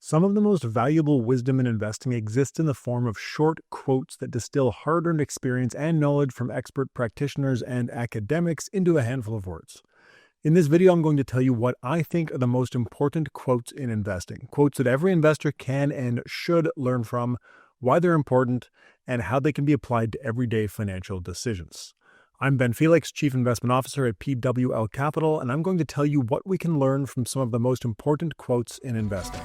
Some of the most valuable wisdom in investing exists in the form of short quotes that distill hard-earned experience and knowledge from expert practitioners and academics into a handful of words. In this video, I'm going to tell you what I think are the most important quotes in investing, quotes that every investor can and should learn from, why they're important, and how they can be applied to everyday financial decisions. I'm Ben Felix, Chief Investment Officer at PWL Capital, and I'm going to tell you what we can learn from some of the most important quotes in investing.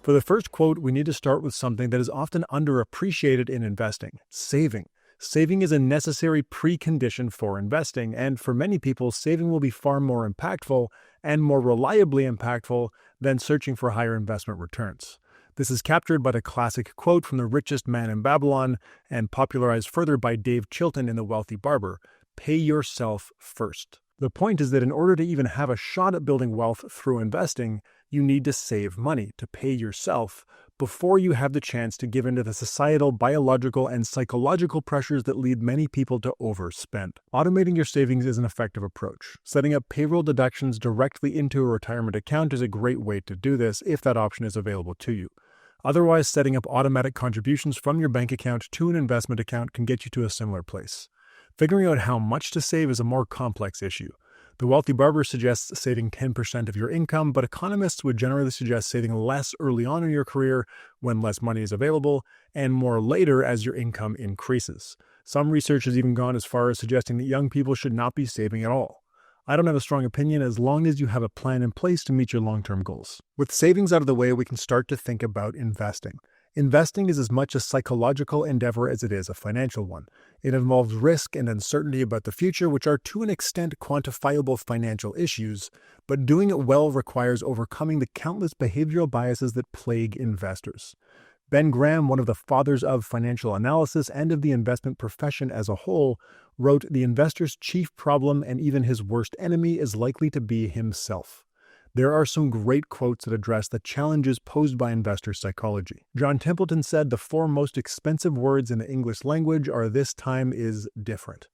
For the first quote, we need to start with something that is often underappreciated in investing: saving. Saving is a necessary precondition for investing, and for many people, saving will be far more impactful and more reliably impactful than searching for higher investment returns. This is captured by the classic quote from the richest man in Babylon and popularized further by Dave Chilton in The Wealthy Barber: pay yourself first. The point is that in order to even have a shot at building wealth through investing, you need to save money, to pay yourself, before you have the chance to give in to the societal, biological, and psychological pressures that lead many people to overspend. Automating your savings is an effective approach. Setting up payroll deductions directly into a retirement account is a great way to do this if that option is available to you. Otherwise, setting up automatic contributions from your bank account to an investment account can get you to a similar place. Figuring out how much to save is a more complex issue. The Wealthy Barber suggests saving 10% of your income, but economists would generally suggest saving less early on in your career when less money is available, and more later as your income increases. Some research has even gone as far as suggesting that young people should not be saving at all. I don't have a strong opinion as long as you have a plan in place to meet your long-term goals. With savings out of the way, we can start to think about investing. Investing is as much a psychological endeavor as it is a financial one. It involves risk and uncertainty about the future, which are to an extent quantifiable financial issues, but doing it well requires overcoming the countless behavioral biases that plague investors. Ben Graham, one of the fathers of financial analysis and of the investment profession as a whole, wrote, "The investor's chief problem and even his worst enemy is likely to be himself." There are some great quotes that address the challenges posed by investor psychology. John Templeton said, "The four most expensive words in the English language are 'this time is different.'"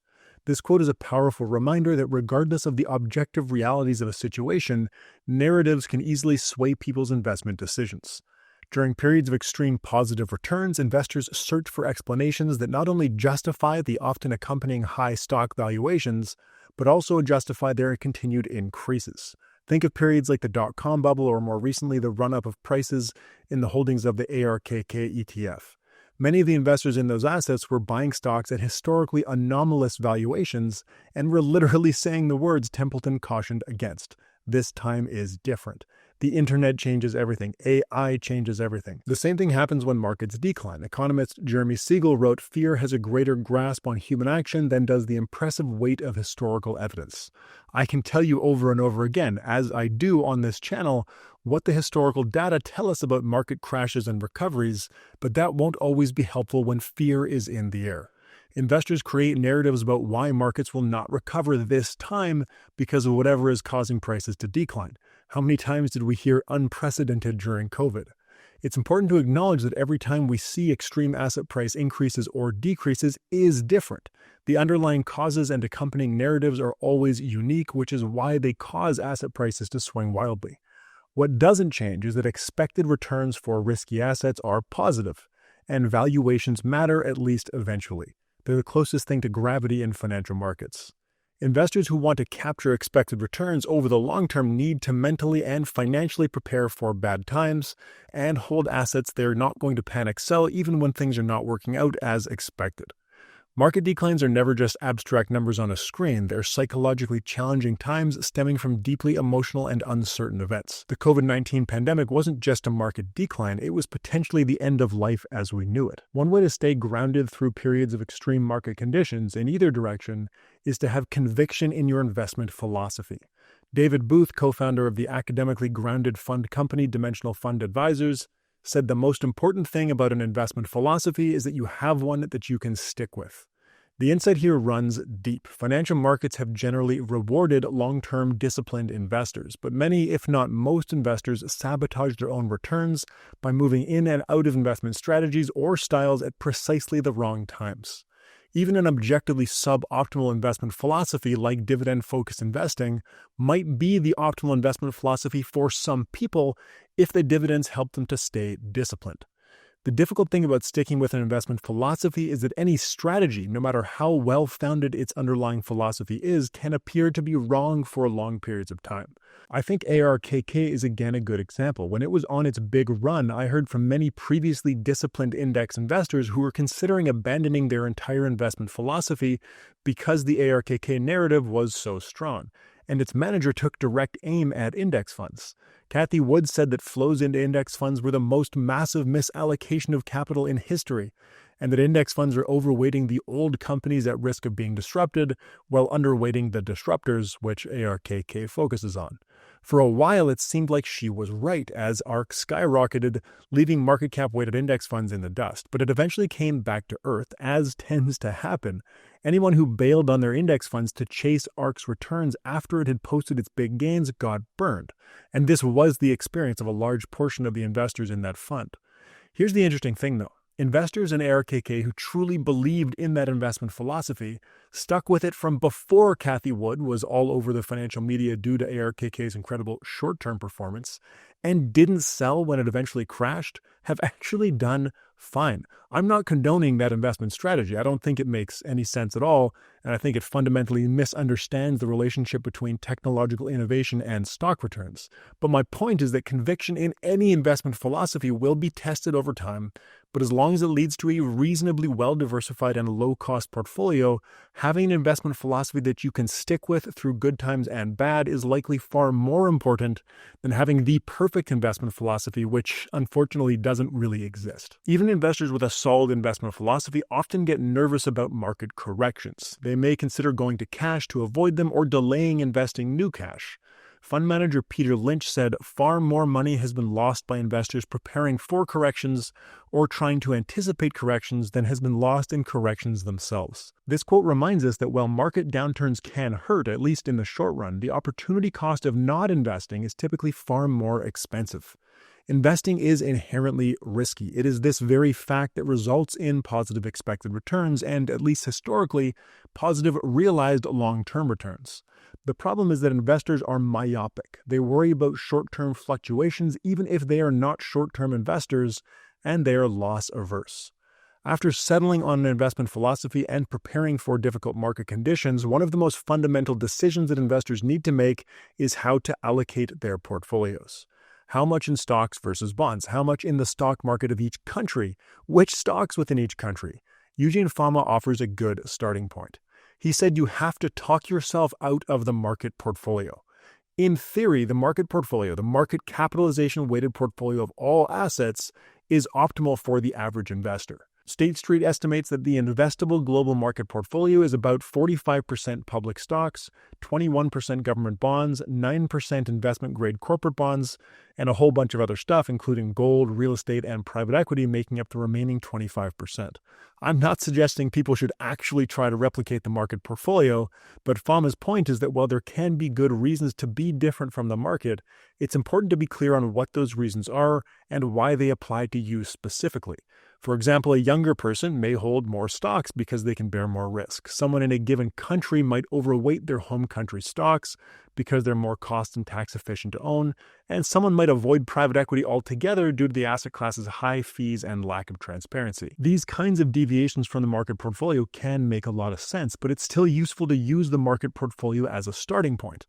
This quote is a powerful reminder that regardless of the objective realities of a situation, narratives can easily sway people's investment decisions. During periods of extreme positive returns, investors search for explanations that not only justify the often accompanying high stock valuations, but also justify their continued increases. Think of periods like the dot-com bubble or more recently the run-up of prices in the holdings of the ARKK ETF. Many of the investors in those assets were buying stocks at historically anomalous valuations and were literally saying the words Templeton cautioned against. This time is different. The internet changes everything. AI changes everything. The same thing happens when markets decline. Economist Jeremy Siegel wrote, "Fear has a greater grasp on human action than does the impressive weight of historical evidence." I can tell you over and over again, as I do on this channel, what the historical data tell us about market crashes and recoveries, but that won't always be helpful when fear is in the air. Investors create narratives about why markets will not recover this time because of whatever is causing prices to decline. How many times did we hear unprecedented during COVID? It's important to acknowledge that every time we see extreme asset price increases or decreases is different. The underlying causes and accompanying narratives are always unique, which is why they cause asset prices to swing wildly. What doesn't change is that expected returns for risky assets are positive, and valuations matter at least eventually. They're the closest thing to gravity in financial markets. Investors who want to capture expected returns over the long term need to mentally and financially prepare for bad times and hold assets they're not going to panic sell even when things are not working out as expected. Market declines are never just abstract numbers on a screen. They're psychologically challenging times stemming from deeply emotional and uncertain events. The COVID-19 pandemic wasn't just a market decline, it was potentially the end of life as we knew it. One way to stay grounded through periods of extreme market conditions in either direction is to have conviction in your investment philosophy. David Booth, co-founder of the academically grounded fund company Dimensional Fund Advisors, said the most important thing about an investment philosophy is that you have one that you can stick with. The insight here runs deep. Financial markets have generally rewarded long-term disciplined investors, but many, if not most investors, sabotage their own returns by moving in and out of investment strategies or styles at precisely the wrong times. Even an objectively suboptimal investment philosophy like dividend-focused investing might be the optimal investment philosophy for some people if the dividends help them to stay disciplined. The difficult thing about sticking with an investment philosophy is that any strategy, no matter how well-founded its underlying philosophy is, can appear to be wrong for long periods of time. I think ARKK is again a good example. When it was on its big run, I heard from many previously disciplined index investors who were considering abandoning their entire investment philosophy because the ARKK narrative was so strong, and its manager took direct aim at index funds. Cathie Wood said that flows into index funds were the most massive misallocation of capital in history, and that index funds are overweighting the old companies at risk of being disrupted while underweighting the disruptors, which ARKK focuses on. For a while, it seemed like she was right as ARK skyrocketed, leaving market cap weighted index funds in the dust, but it eventually came back to earth, as tends to happen. Anyone who bailed on their index funds to chase ARK's returns after it had posted its big gains got burned, and this was the experience of a large portion of the investors in that fund. Here's the interesting thing though. Investors in ARKK who truly believed in that investment philosophy stuck with it from before Cathie Wood was all over the financial media due to ARKK's incredible short-term performance and didn't sell when it eventually crashed have actually done fine. I'm not condoning that investment strategy. I don't think it makes any sense at all, and I think it fundamentally misunderstands the relationship between technological innovation and stock returns. But my point is that conviction in any investment philosophy will be tested over time, but as long as it leads to a reasonably well-diversified and low-cost portfolio, having an investment philosophy that you can stick with through good times and bad is likely far more important than having the perfect investment philosophy, which unfortunately doesn't really exist. Even investors with a solid investment philosophy often get nervous about market corrections. They may consider going to cash to avoid them or delaying investing new cash. Fund manager Peter Lynch said far more money has been lost by investors preparing for corrections or trying to anticipate corrections than has been lost in corrections themselves. This quote reminds us that while market downturns can hurt, at least in the short run, the opportunity cost of not investing is typically far more expensive. Investing is inherently risky. It is this very fact that results in positive expected returns and, at least historically, positive realized long-term returns. The problem is that investors are myopic. They worry about short-term fluctuations even if they are not short-term investors, and they are loss-averse. After settling on an investment philosophy and preparing for difficult market conditions, one of the most fundamental decisions that investors need to make is how to allocate their portfolios. How much in stocks versus bonds? How much in the stock market of each country? Which stocks within each country? Eugene Fama offers a good starting point. He said you have to talk yourself out of the market portfolio. In theory, the market portfolio, the market capitalization weighted portfolio of all assets, is optimal for the average investor. State Street estimates that the investable global market portfolio is about 45% public stocks, 21% government bonds, 9% investment-grade corporate bonds, and a whole bunch of other stuff, including gold, real estate, and private equity, making up the remaining 25%. I'm not suggesting people should actually try to replicate the market portfolio, but Fama's point is that while there can be good reasons to be different from the market, it's important to be clear on what those reasons are and why they apply to you specifically. For example, a younger person may hold more stocks because they can bear more risk. Someone in a given country might overweight their home country stocks because they're more cost and tax efficient to own, and someone might avoid private equity altogether due to the asset class's high fees and lack of transparency. These kinds of deviations from the market portfolio can make a lot of sense, but it's still useful to use the market portfolio as a starting point.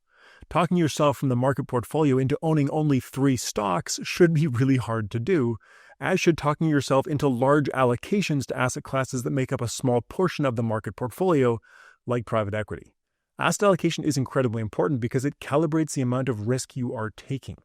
Talking yourself from the market portfolio into owning only 3 stocks should be really hard to do, as should talking yourself into large allocations to asset classes that make up a small portion of the market portfolio, like private equity. Asset allocation is incredibly important because it calibrates the amount of risk you are taking.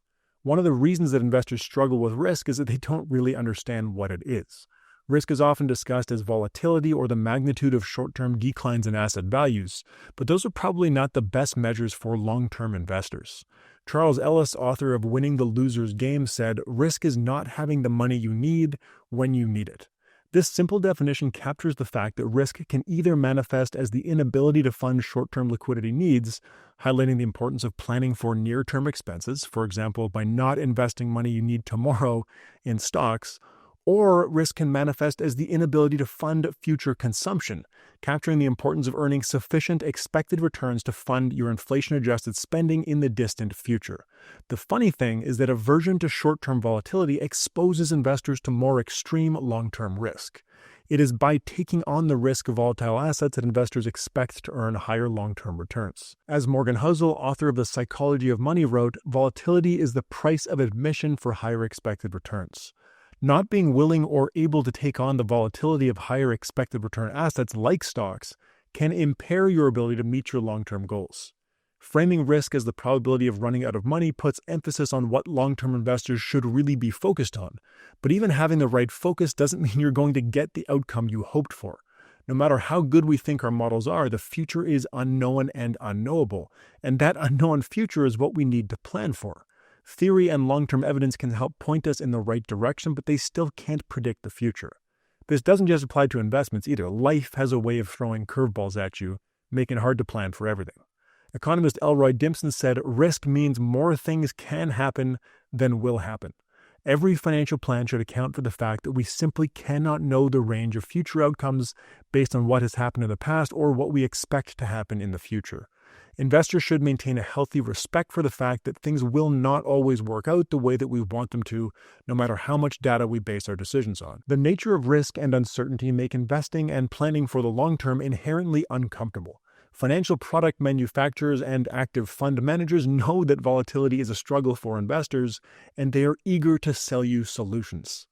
One of the reasons that investors struggle with risk is that they don't really understand what it is. Risk is often discussed as volatility or the magnitude of short-term declines in asset values, but those are probably not the best measures for long-term investors. Charles Ellis, author of Winning the Loser's Game, said, "Risk is not having the money you need when you need it." This simple definition captures the fact that risk can either manifest as the inability to fund short-term liquidity needs, highlighting the importance of planning for near-term expenses, for example, by not investing money you need tomorrow in stocks, or risk can manifest as the inability to fund future consumption, capturing the importance of earning sufficient expected returns to fund your inflation-adjusted spending in the distant future. The funny thing is that aversion to short-term volatility exposes investors to more extreme long-term risk. It is by taking on the risk of volatile assets that investors expect to earn higher long-term returns. As Morgan Housel, author of The Psychology of Money, wrote, "Volatility is the price of admission for higher expected returns." Not being willing or able to take on the volatility of higher expected return assets like stocks can impair your ability to meet your long-term goals. Framing risk as the probability of running out of money puts emphasis on what long-term investors should really be focused on. But even having the right focus doesn't mean you're going to get the outcome you hoped for. No matter how good we think our models are, the future is unknown and unknowable, and that unknown future is what we need to plan for. Theory and long-term evidence can help point us in the right direction, but they still can't predict the future. This doesn't just apply to investments either. Life has a way of throwing curveballs at you, making it hard to plan for everything. Economist Elroy Dimpson said, "Risk means more things can happen than will happen." Every financial plan should account for the fact that we simply cannot know the range of future outcomes based on what has happened in the past or what we expect to happen in the future. Investors should maintain a healthy respect for the fact that things will not always work out the way that we want them to, no matter how much data we base our decisions on. The nature of risk and uncertainty make investing and planning for the long term inherently uncomfortable. Financial product manufacturers and active fund managers know that volatility is a struggle for investors, and they are eager to sell you solutions.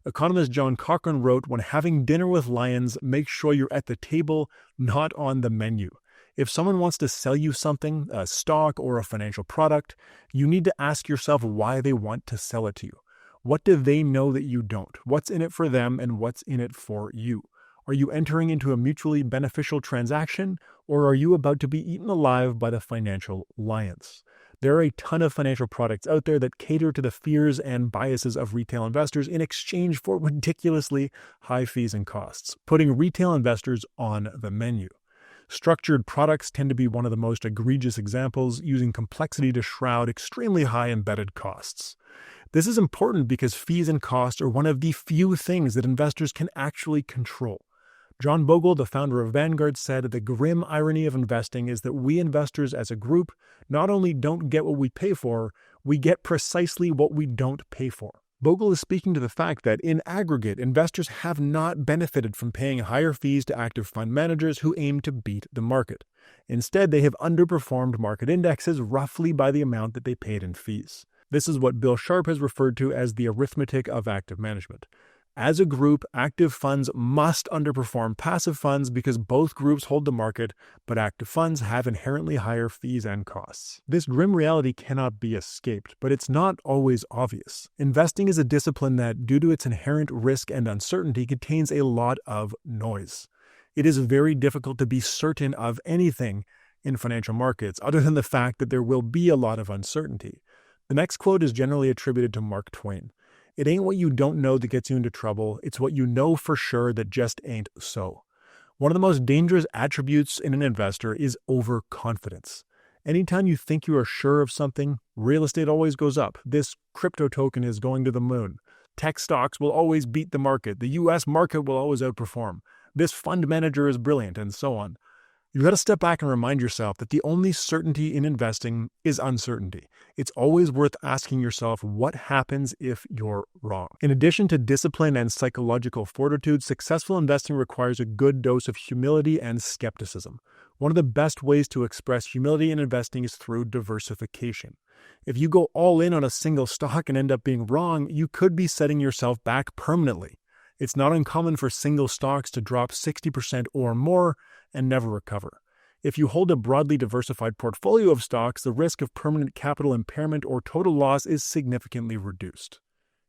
Economist John Cochrane wrote, "When having dinner with lions, make sure you're at the table, not on the menu." If someone wants to sell you something, a stock or a financial product, you need to ask yourself why they want to sell it to you. What do they know that you don't? What's in it for them and what's in it for you? Are you entering into a mutually beneficial transaction, or are you about to be eaten alive by the financial lions? There are a ton of financial products out there that cater to the fears and biases of retail investors in exchange for ridiculously high fees and costs, putting retail investors on the menu. Structured products tend to be one of the most egregious examples, using complexity to shroud extremely high embedded costs. This is important because fees and costs are one of the few things that investors can actually control. John Bogle, the founder of Vanguard, said, "The grim irony of investing is that we investors as a group not only don't get what we pay for, we get precisely what we don't pay for." Bogle is speaking to the fact that, in aggregate, investors have not benefited from paying higher fees to active fund managers who aim to beat the market. Instead, they have underperformed market indexes roughly by the amount that they paid in fees. This is what Bill Sharp has referred to as the arithmetic of active management. As a group, active funds must underperform passive funds because both groups hold the market, but active funds have inherently higher fees and costs. This grim reality cannot be escaped, but it's not always obvious. Investing is a discipline that, due to its inherent risk and uncertainty, contains a lot of noise. It is very difficult to be certain of anything in financial markets, other than the fact that there will be a lot of uncertainty. The next quote is generally attributed to Mark Twain. "It ain't what you don't know that gets you into trouble, it's what you know for sure that just ain't so." One of the most dangerous attributes in an investor is overconfidence. Anytime you think you are sure of something, real estate always goes up. This crypto token is going to the moon. Tech stocks will always beat the market. The US market will always outperform. This fund manager is brilliant, and so on. You got to step back and remind yourself that the only certainty in investing is uncertainty. It's always worth asking yourself what happens if you're wrong. In addition to discipline and psychological fortitude, successful investing requires a good dose of humility and skepticism. One of the best ways to express humility in investing is through diversification. If you go all in on a single stock and end up being wrong, you could be setting yourself back permanently. It's not uncommon for single stocks to drop 60% or more and never recover. If you hold a broadly diversified portfolio of stocks, the risk of permanent capital impairment or total loss is significantly reduced.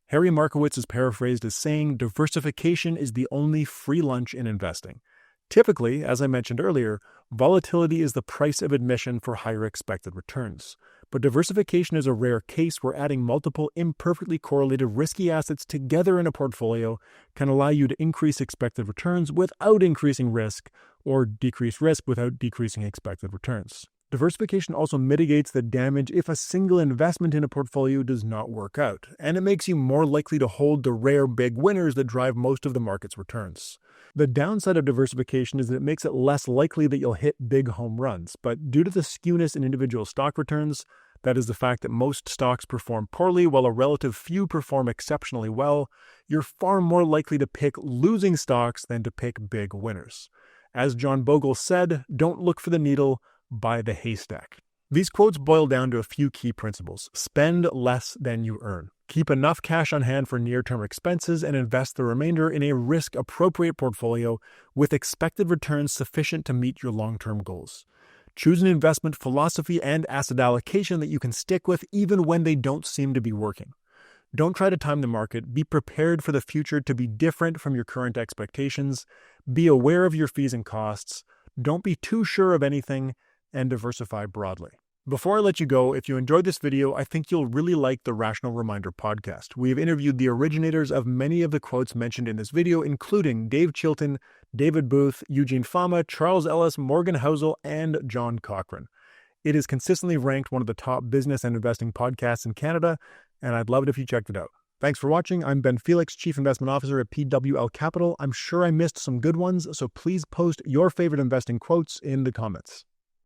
Harry Markowitz is paraphrased as saying, "Diversification is the only free lunch in investing." Typically, as I mentioned earlier, volatility is the price of admission for higher expected returns. But diversification is a rare case where adding multiple imperfectly correlated risky assets together in a portfolio can allow you to increase expected returns without increasing risk, or decrease risk without decreasing expected returns. Diversification also mitigates the damage if a single investment in a portfolio does not work out, and it makes you more likely to hold the rare big winners that drive most of the market's returns. The downside of diversification is that it makes it less likely that you'll hit big home runs, but due to the skewness in individual stock returns, that is the fact that most stocks perform poorly while a relative few perform exceptionally well, you're far more likely to pick losing stocks than to pick big winners. As John Bogle said, don't look for the needle, buy the haystack. These quotes boil down to a few key principles. Spend less than you earn. Keep enough cash on hand for near-term expenses and invest the remainder in a risk-appropriate portfolio with expected returns sufficient to meet your long-term goals. Choose an investment philosophy and asset allocation that you can stick with even when they don't seem to be working. Don't try to time the market. Be prepared for the future to be different from your current expectations. Be aware of your fees and costs. Don't be too sure of anything, and diversify broadly. Before I let you go, if you enjoyed this video, I think you'll really like the Rational Reminder podcast. We have interviewed the originators of many of the quotes mentioned in this video, including Dave Chilton, David Booth, Eugene Fama, Charles Ellis, Morgan Housel, and John Cochran. It is consistently ranked one of the top business and investing podcasts in Canada, and I'd love it if you checked it out. Thanks for watching. I'm Ben Felix, Chief Investment Officer at PWL Capital. I'm sure I missed some good ones, so please post your favorite investing quotes in the comments.